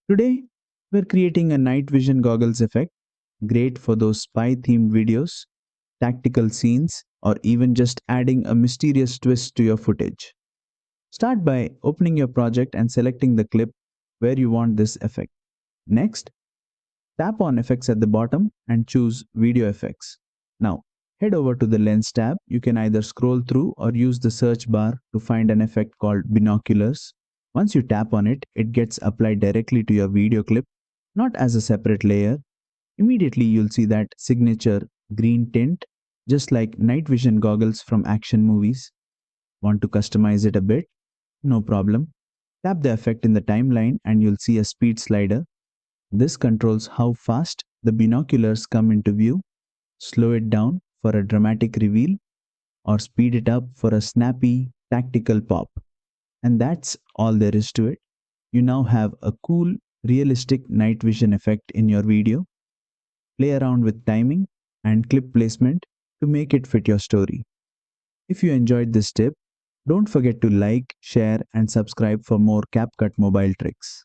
Today, we're creating a night vision goggles effect, great for those spy themed videos, tactical scenes, or even just adding a mysterious twist to your footage. Start by opening your project and selecting the clip where you want this effect. Next, tap on Effects at the bottom and choose Video Effects. Now, head over to the Lens tab. You can either scroll through or use the search bar to find an effect called Binoculars. Once you tap on it, it gets applied directly to your video clip, not as a separate layer. Immediately, you'll see that signature green tint, just like night vision goggles from action movies. Want to customize it a bit? No problem. Tap the effect in the timeline and you'll see a speed slider. This controls how fast the binoculars come into view, slow it down for a dramatic reveal, or speed it up for a snappy, tactical pop. And that's all there is to it. You now have a cool, realistic night vision effect in your video. Play around with timing and clip placement to make it fit your story. If you enjoyed this tip, don't forget to like, share, and subscribe for more CapCut mobile tricks.